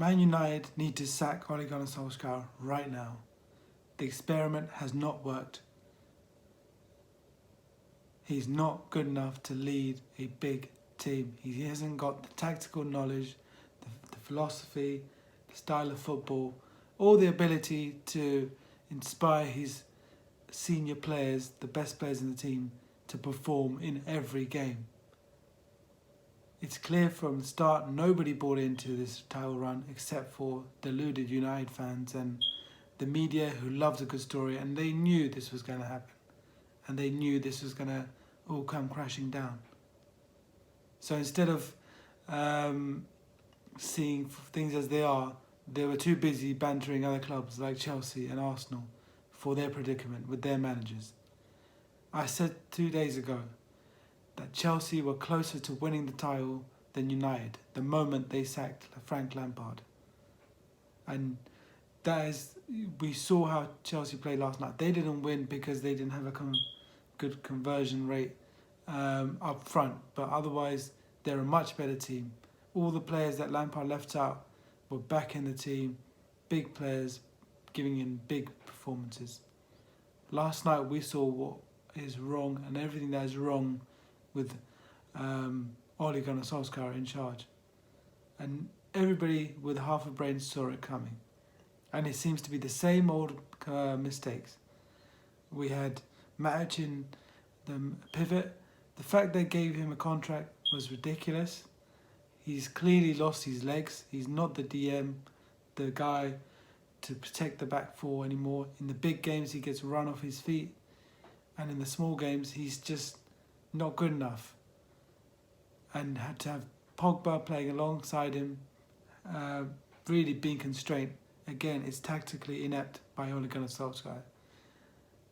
Man United need to sack Ole Gunnar Solskjaer right now. The experiment has not worked. He's not good enough to lead a big team. He hasn't got the tactical knowledge, the philosophy, the style of football, or the ability to inspire his senior players, the best players in the team, to perform in every game. It's clear from the start nobody bought into this title run except for deluded United fans and the media who loves a good story, and they knew this was going to happen. And they knew this was going to all come crashing down. So instead of seeing things as they are, they were too busy bantering other clubs like Chelsea and Arsenal for their predicament with their managers. I said 2 days ago that Chelsea were closer to winning the title than United the moment they sacked Frank Lampard. And that is, we saw how Chelsea played last night. They didn't win because they didn't have a good conversion rate up front, but otherwise they're a much better team. All the players that Lampard left out were back in the team, big players giving in big performances. Last night we saw what is wrong and everything that is wrong with Ole Gunnar Solskjaer in charge. And everybody with half a brain saw it coming. And it seems to be the same old mistakes. We had Matic in the pivot. The fact they gave him a contract was ridiculous. He's clearly lost his legs. He's not the DM, the guy to protect the back four anymore. In the big games, he gets run off his feet. And in the small games, he's just not good enough. And had to have Pogba playing alongside him, really being constrained. Again, it's tactically inept by Ole Gunnar Solskjaer.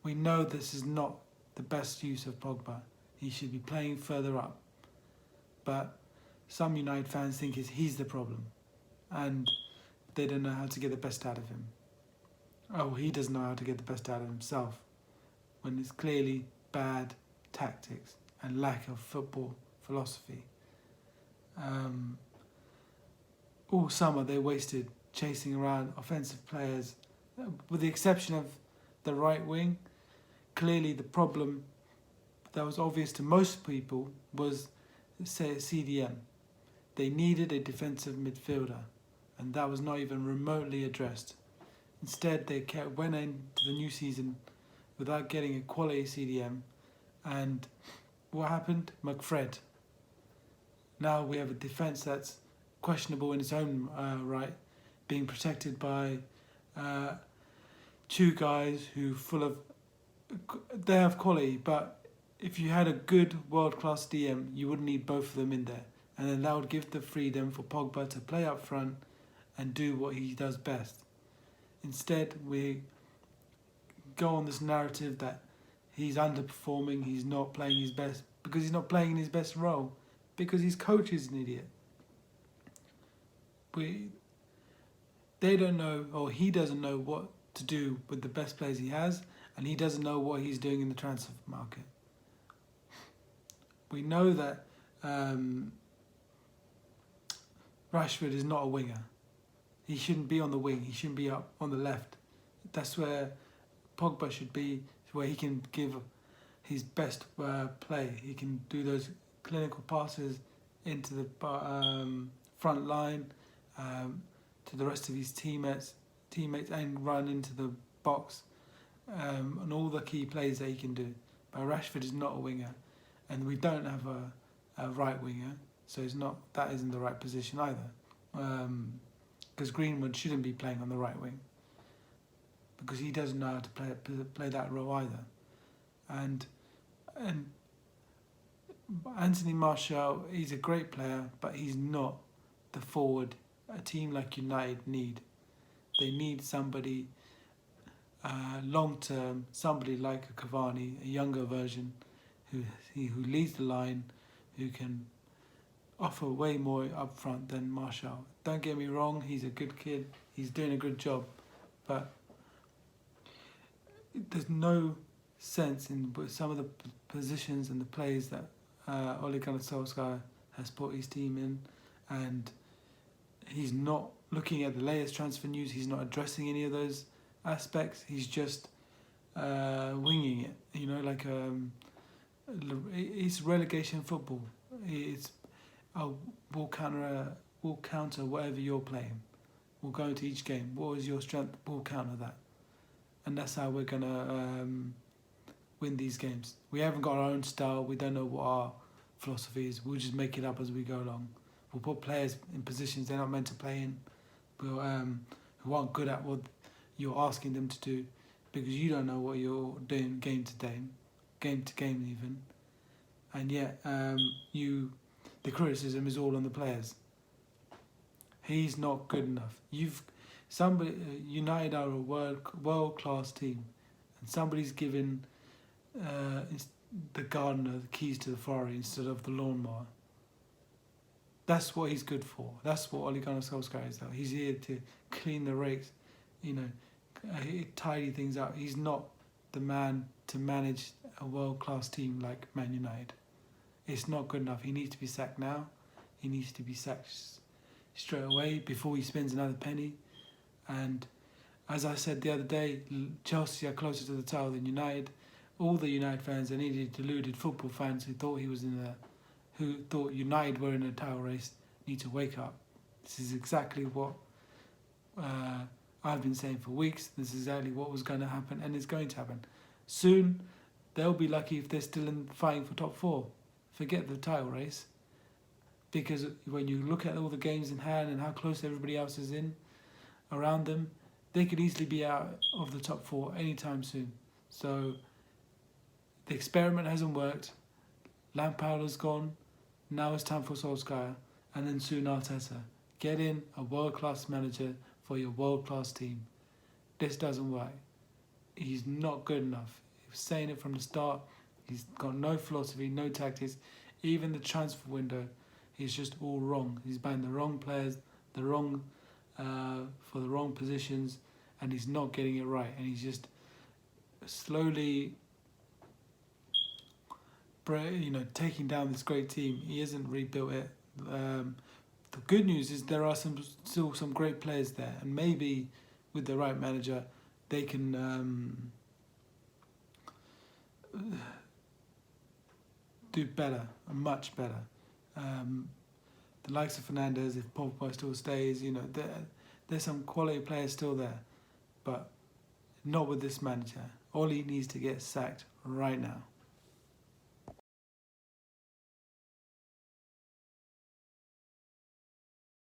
We know this is not the best use of Pogba. He should be playing further up. But some United fans think he's the problem. And they don't know how to get the best out of him. Oh, he doesn't know how to get the best out of himself. When it's clearly bad tactics and lack of football philosophy. All summer they wasted chasing around offensive players, with the exception of the right wing. Clearly the problem that was obvious to most people was, say, CDM. They needed a defensive midfielder, and that was not even remotely addressed. Instead, they went into the new season without getting a quality CDM, and what happened? McFred. Now we have a defence that's questionable in its own right, being protected by two guys who they have quality, but if you had a good world-class DM, you wouldn't need both of them in there. And then that would give the freedom for Pogba to play up front and do what he does best. Instead, we go on this narrative that he's underperforming, he's not playing his best, because he's not playing in his best role, because his coach is an idiot. They don't know, or he doesn't know what to do with the best players he has, and he doesn't know what he's doing in the transfer market. We know that Rashford is not a winger. He shouldn't be on the wing. He shouldn't be up on the left. That's where Pogba should be, where he can give his best play. He can do those clinical passes into the front line to the rest of his teammates and run into the box and all the key plays that he can do. But Rashford is not a winger, and we don't have a right winger, so that isn't the right position either. Because Greenwood shouldn't be playing on the right wing, because he doesn't know how to play that role either. And Anthony Martial, he's a great player, but he's not the forward a team like United need. They need somebody long-term, somebody like a Cavani, a younger version, who leads the line, who can offer way more up front than Martial. Don't get me wrong, he's a good kid, he's doing a good job, but there's no sense in some of the positions and the plays that Ole Gunnar Solskjaer has put his team in, and He's not looking at the latest transfer news. He's not addressing any of those aspects. He's just winging it. It's relegation football. It's we'll counter whatever you're playing. We'll go into each game. What is your strength? We'll counter that, and that's how we're gonna win these games. We haven't got our own style. We don't know what our philosophy is. We'll just make it up as we go along. We'll put players in positions they're not meant to play in, who aren't good at what you're asking them to do, because you don't know what you're doing game to game even, and yet the criticism is all on the players. He's not good enough. United are a world class team, and somebody's given the gardener the keys to the Ferrari instead of the lawnmower. That's what he's good for. That's what Ole Solskjaer is. He's here to clean the rakes, tidy things up. He's not the man to manage a world-class team like Man United. It's not good enough. He needs to be sacked now. He needs to be sacked straight away before he spends another penny. And as I said the other day, Chelsea are closer to the title than United. All the United fans and any deluded football fans who thought who thought United were in a title race need to wake up. This is exactly what I've been saying for weeks. This is exactly what was going to happen, and it's going to happen. Soon, they'll be lucky if they're still fighting for top 4. Forget the title race. Because when you look at all the games in hand and how close everybody else is in around them, they could easily be out of the top 4 anytime soon. So the experiment hasn't worked. Lampard is gone. Now it's time for Solskjaer, and then soon Arteta. Get in a world-class manager for your world-class team. This doesn't work. He's not good enough. He was saying it from the start. He's got no philosophy, no tactics. Even the transfer window, he's just all wrong. He's buying the wrong players, for the wrong positions, and he's not getting it right. And he's just slowly taking down this great team. He hasn't rebuilt it. The good news is there are still some great players there, and maybe with the right manager they can do better, much better. The likes of Fernandes, if Pogba still stays, there's some quality players still there, but not with this manager. Ole needs to get sacked right now.